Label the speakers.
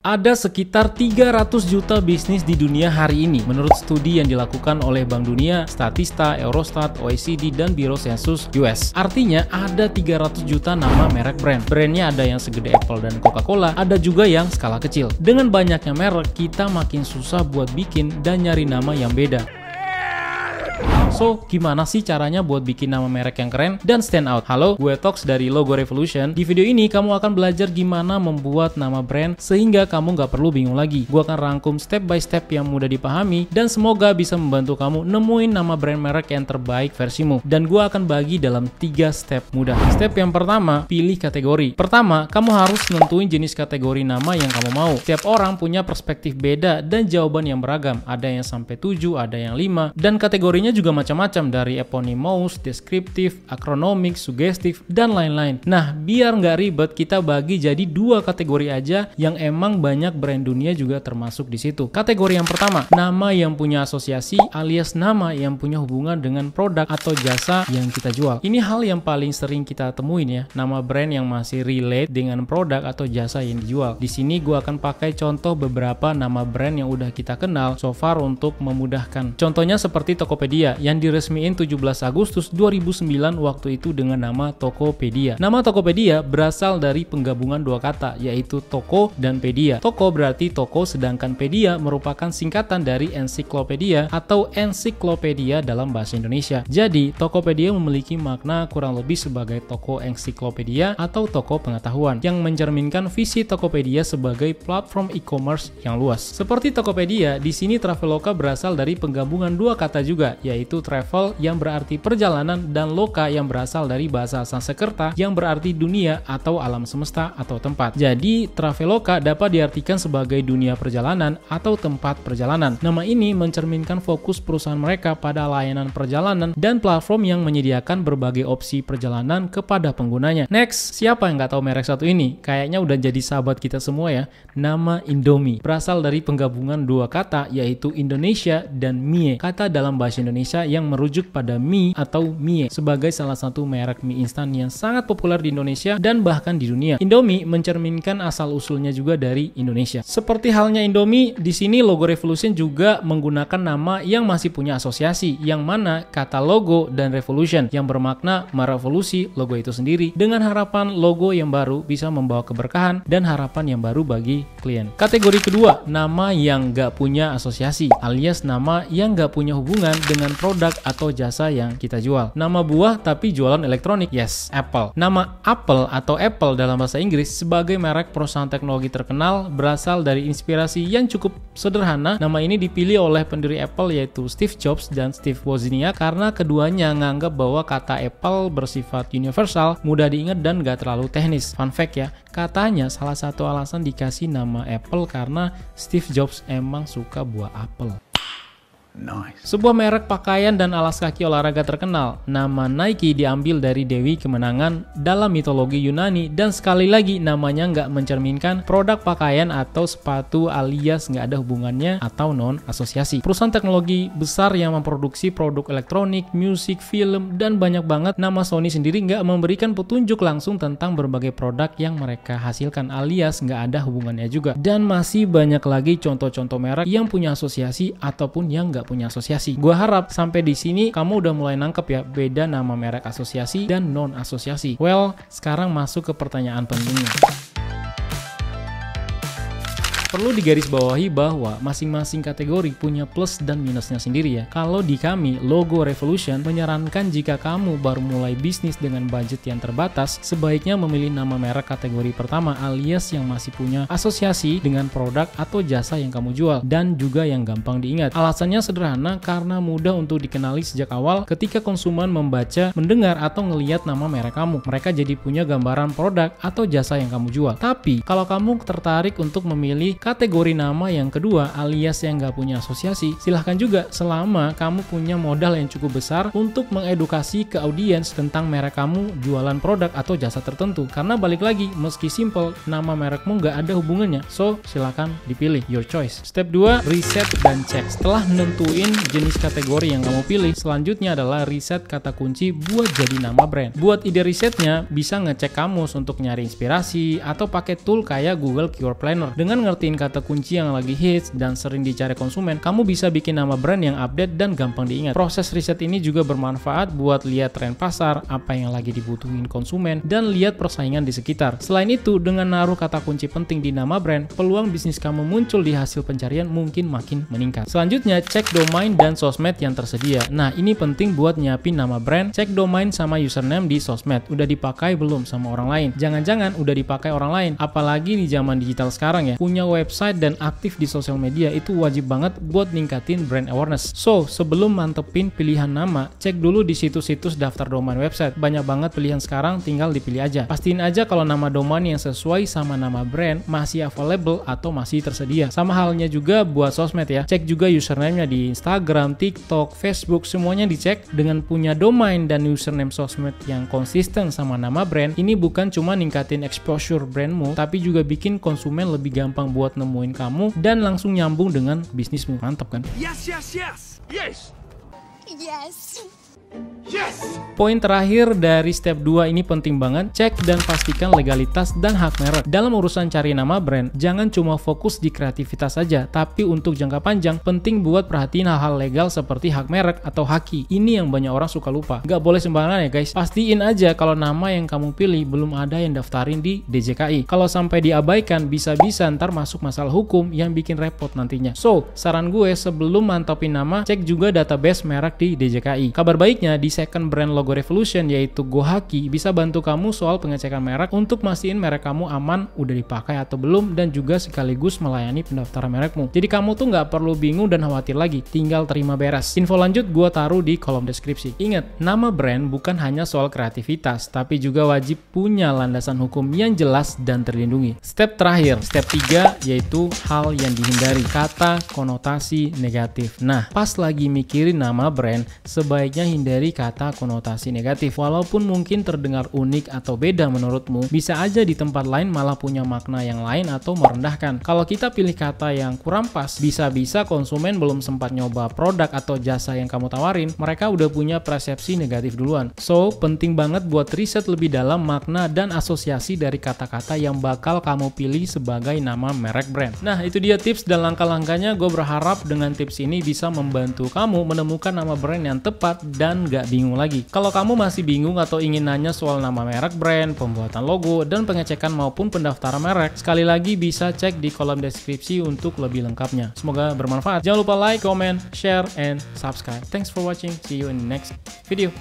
Speaker 1: Ada sekitar 300 juta bisnis di dunia hari ini menurut studi yang dilakukan oleh Bank Dunia, Statista, Eurostat, OECD, dan Biro Sensus US. Artinya ada 300 juta nama merek brand. Brandnya ada yang segede Apple dan Coca-Cola, ada juga yang skala kecil. Dengan banyaknya merek, kita makin susah buat bikin dan nyari nama yang beda. So, gimana sih caranya buat bikin nama merek yang keren dan stand out? Halo, gue Tox dari Logo Revolution. Di video ini kamu akan belajar gimana membuat nama brand sehingga kamu nggak perlu bingung lagi. Gue akan rangkum step by step yang mudah dipahami dan semoga bisa membantu kamu nemuin nama brand merek yang terbaik versimu. Dan gue akan bagi dalam 3 step mudah. Step yang pertama, pilih kategori. Pertama, kamu harus nentuin jenis kategori nama yang kamu mau. Setiap orang punya perspektif beda dan jawaban yang beragam. Ada yang sampai 7, ada yang 5, dan kategorinya juga macam-macam dari eponymous, deskriptif, akronomik, sugestif, dan lain-lain. Nah, biar nggak ribet, kita bagi jadi 2 kategori aja yang emang banyak brand dunia juga termasuk di situ. Kategori yang pertama, nama yang punya asosiasi alias nama yang punya hubungan dengan produk atau jasa yang kita jual. Ini hal yang paling sering kita temuin ya, nama brand yang masih relate dengan produk atau jasa yang dijual. Di sini gue akan pakai contoh beberapa nama brand yang udah kita kenal so far untuk memudahkan. Contohnya seperti Tokopedia yang diresmiin 17 Agustus 2009 waktu itu dengan nama Tokopedia. Nama Tokopedia berasal dari penggabungan 2 kata, yaitu toko dan pedia. Toko berarti toko, sedangkan pedia merupakan singkatan dari ensiklopedia atau ensiklopedia dalam bahasa Indonesia. Jadi, Tokopedia memiliki makna kurang lebih sebagai toko ensiklopedia atau toko pengetahuan, yang mencerminkan visi Tokopedia sebagai platform e-commerce yang luas. Seperti Tokopedia, di sini Traveloka berasal dari penggabungan 2 kata juga, yaitu travel yang berarti perjalanan dan loka yang berasal dari bahasa Sanskerta yang berarti dunia atau alam semesta atau tempat. Jadi Traveloka dapat diartikan sebagai dunia perjalanan atau tempat perjalanan. Nama ini mencerminkan fokus perusahaan mereka pada layanan perjalanan dan platform yang menyediakan berbagai opsi perjalanan kepada penggunanya. Next, siapa yang nggak tahu merek satu ini? Kayaknya udah jadi sahabat kita semua ya. Nama Indomie berasal dari penggabungan 2 kata, yaitu Indonesia dan mie. Kata dalam bahasa Indonesia yang merujuk pada mie atau mie sebagai salah satu merek mie instan yang sangat populer di Indonesia dan bahkan di dunia. Indomie mencerminkan asal-usulnya juga dari Indonesia. Seperti halnya Indomie, di sini Logo Revolution juga menggunakan nama yang masih punya asosiasi, yang mana kata logo dan revolution yang bermakna merevolusi logo itu sendiri dengan harapan logo yang baru bisa membawa keberkahan dan harapan yang baru bagi klien. Kategori kedua, nama yang nggak punya asosiasi alias nama yang nggak punya hubungan dengan produk atau jasa yang kita jual. Nama buah tapi jualan elektronik, yes, Apple. Nama Apple atau Apple dalam bahasa Inggris sebagai merek perusahaan teknologi terkenal berasal dari inspirasi yang cukup sederhana. Nama ini dipilih oleh pendiri Apple yaitu Steve Jobs dan Steve Wozniak karena keduanya nganggap bahwa kata Apple bersifat universal, mudah diingat dan gak terlalu teknis. Fun fact ya, katanya salah satu alasan dikasih nama Apple karena Steve Jobs emang suka buah apel. Nice. Sebuah merek pakaian dan alas kaki olahraga terkenal. Nama Nike diambil dari Dewi Kemenangan dalam mitologi Yunani dan sekali lagi namanya nggak mencerminkan produk pakaian atau sepatu alias nggak ada hubungannya atau non asosiasi. Perusahaan teknologi besar yang memproduksi produk elektronik, musik, film, dan banyak banget. Nama Sony sendiri nggak memberikan petunjuk langsung tentang berbagai produk yang mereka hasilkan alias nggak ada hubungannya juga. Dan masih banyak lagi contoh-contoh merek yang punya asosiasi ataupun yang nggak punya asosiasi. Gua harap sampai di sini kamu udah mulai nangkep ya beda nama merek asosiasi dan non asosiasi. Well, sekarang masuk ke pertanyaan pentingnya. Perlu digarisbawahi bahwa masing-masing kategori punya plus dan minusnya sendiri ya. Kalau di kami, Logo Revolution menyarankan jika kamu baru mulai bisnis dengan budget yang terbatas, sebaiknya memilih nama merek kategori pertama alias yang masih punya asosiasi dengan produk atau jasa yang kamu jual dan juga yang gampang diingat. Alasannya sederhana karena mudah untuk dikenali sejak awal ketika konsumen membaca, mendengar, atau ngelihat nama merek kamu. Mereka jadi punya gambaran produk atau jasa yang kamu jual. Tapi, kalau kamu tertarik untuk memilih kategori nama yang kedua alias yang nggak punya asosiasi, silahkan juga selama kamu punya modal yang cukup besar untuk mengedukasi ke audiens tentang merek kamu jualan produk atau jasa tertentu. Karena balik lagi, meski simple, nama merekmu nggak ada hubungannya, so silahkan dipilih, your choice. Step 2, riset dan cek. Setelah nentuin jenis kategori yang kamu pilih, selanjutnya adalah riset kata kunci buat jadi nama brand. Buat ide risetnya, bisa ngecek kamus untuk nyari inspirasi atau pakai tool kayak Google Keyword Planner. Dengan ngerti dapetin kata kunci yang lagi hits dan sering dicari konsumen, kamu bisa bikin nama brand yang update dan gampang diingat. Proses riset ini juga bermanfaat buat lihat tren pasar, apa yang lagi dibutuhin konsumen, dan lihat persaingan di sekitar. Selain itu, dengan naruh kata kunci penting di nama brand, peluang bisnis kamu muncul di hasil pencarian mungkin makin meningkat. Selanjutnya, cek domain dan sosmed yang tersedia. Nah, ini penting buat nyiapin nama brand. Cek domain sama username di sosmed. Udah dipakai belum sama orang lain? Jangan-jangan udah dipakai orang lain. Apalagi di zaman digital sekarang ya. Punya website dan aktif di sosial media itu wajib banget buat ningkatin brand awareness. So, sebelum mantepin pilihan nama, cek dulu di situs-situs daftar domain website. Banyak banget pilihan sekarang, tinggal dipilih aja. Pastiin aja kalau nama domain yang sesuai sama nama brand masih available atau masih tersedia. Sama halnya juga buat sosmed ya. Cek juga username-nya di Instagram, TikTok, Facebook, semuanya dicek. Dengan punya domain dan username sosmed yang konsisten sama nama brand, ini bukan cuma ningkatin exposure brandmu, tapi juga bikin konsumen lebih gampang buat nemuin kamu dan langsung nyambung dengan bisnismu. Mantap kan?
Speaker 2: Yes.
Speaker 1: Poin terakhir dari step 2 ini penting banget, cek dan pastikan legalitas dan hak merek. Dalam urusan cari nama brand, jangan cuma fokus di kreativitas saja, tapi untuk jangka panjang, penting buat perhatiin hal-hal legal seperti hak merek atau haki. Ini yang banyak orang suka lupa. Gak boleh sembarangan ya guys, pastiin aja kalau nama yang kamu pilih belum ada yang daftarin di DJKI. Kalau sampai diabaikan, bisa-bisa ntar masuk masalah hukum yang bikin repot nantinya. So, saran gue sebelum mantapin nama, cek juga database merek di DJKI. Kabar baiknya, di second brand logo revolution yaitu GoHaki bisa bantu kamu soal pengecekan merek untuk mastiin merek kamu aman, udah dipakai atau belum, dan juga sekaligus melayani pendaftaran merekmu. Jadi kamu tuh nggak perlu bingung dan khawatir lagi, tinggal terima beres. Info lanjut gue taruh di kolom deskripsi. Ingat, nama brand bukan hanya soal kreativitas, tapi juga wajib punya landasan hukum yang jelas dan terlindungi. Step terakhir, step 3, yaitu hal yang dihindari, kata konotasi negatif. Nah, pas lagi mikirin nama brand, sebaiknya hindari kata konotasi negatif. Walaupun mungkin terdengar unik atau beda menurutmu, bisa aja di tempat lain malah punya makna yang lain atau merendahkan. Kalau kita pilih kata yang kurang pas, bisa-bisa konsumen belum sempat nyoba produk atau jasa yang kamu tawarin, mereka udah punya persepsi negatif duluan. So, penting banget buat riset lebih dalam makna dan asosiasi dari kata-kata yang bakal kamu pilih sebagai nama merek brand. Nah, itu dia tips dan langkah-langkahnya. Gue berharap dengan tips ini bisa membantu kamu menemukan nama brand yang tepat dan gak bingung lagi. Kalau kamu masih bingung atau ingin nanya soal nama merek brand, pembuatan logo, dan pengecekan maupun pendaftaran merek, sekali lagi bisa cek di kolom deskripsi untuk lebih lengkapnya. Semoga bermanfaat. Jangan lupa like, comment, share, and subscribe. Thanks for watching. See you in the next video.